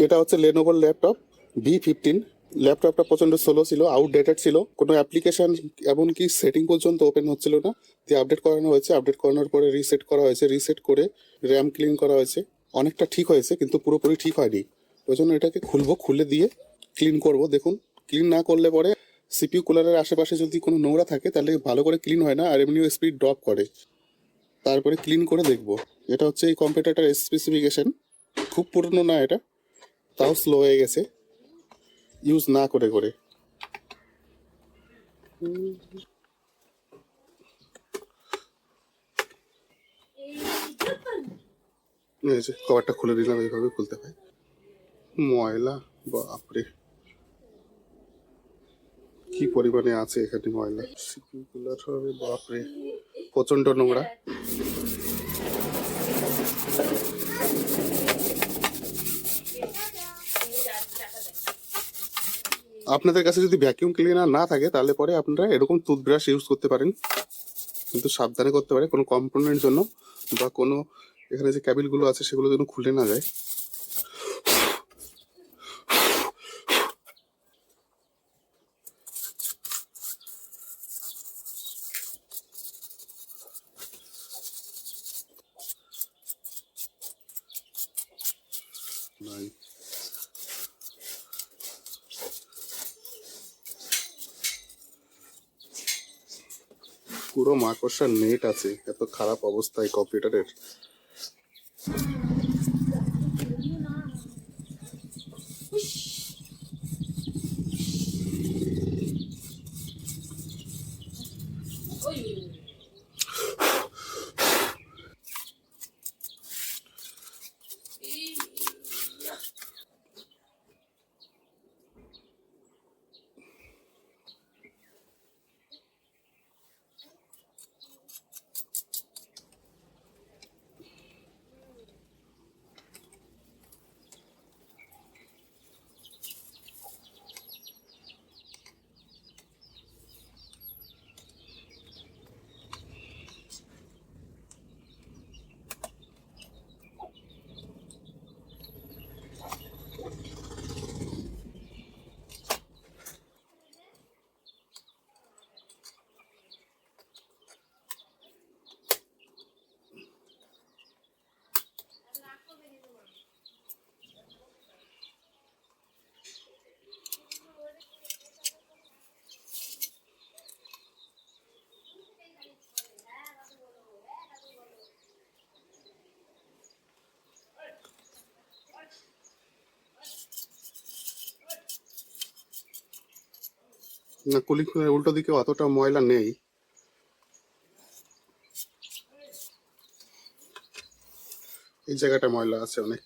এটা হচ্ছে লেনোভোর laptop V15। ল্যাপটপটা প্রচন্ড স্লো ছিল, আউটডেটেড ছিল, কোনো অ্যাপ্লিকেশন এমনকি সেটিং পর্যন্ত ওপেন হচ্ছিল না। দিয়ে আপডেট করানো হয়েছে, আপডেট করানোর পরে রিসেট করা হয়েছে, রিসেট করে র্যাম ক্লিন করা হয়েছে। অনেকটা ঠিক হয়েছে কিন্তু পুরোপুরি ঠিক হয়নি। ওই জন্য এটাকে খুলবো, খুলে দিয়ে ক্লিন করব। দেখুন, ক্লিন না করলে পরে সিপিইউ কুলারের আশেপাশে যদি কোনো নোংরা থাকে তাহলে ভালো করে ক্লিন হয় না, আর এমনিও স্পিড ড্রপ করে। তারপরে ক্লিন করে দেখব। এটা হচ্ছে এই কম্পিউটারটার স্পেসিফিকেশন। খুব পুরনো না এটা, তাও স্লো হয়ে গেছে ইউজ না করে করে। এই যে কভারটা খুলে দিলাম, এইভাবে খুলতে হয়। ময়লা, বাপরে কি পরিমাণে আছে এখানে ময়লা। সিপিইউ কুলার হবে, বাপরে প্রচন্ড নোংরা। আপনাদের কাছে যদি ভ্যাকিউম ক্লিনার না থাকে তাহলে পরে আপনারা এরকম টুথব্রাশ ইউজ করতে পারেন, কিন্তু সাবধানে করতে পারে, কোনো কম্পোনেন্ট জন্য বা কোনো এখানে যে ক্যাবিলগুলো আছে সেগুলো যেন খুলে না যায়। নাই, পুরো মাকড়সার নেট আছে, এত খারাপ অবস্থা এই কম্পিউটারের। না, কুলিং ফ্যানের উল্টো দিকে অতটা ময়লা নেই। এই জায়গাটা ময়লা আছে অনেক।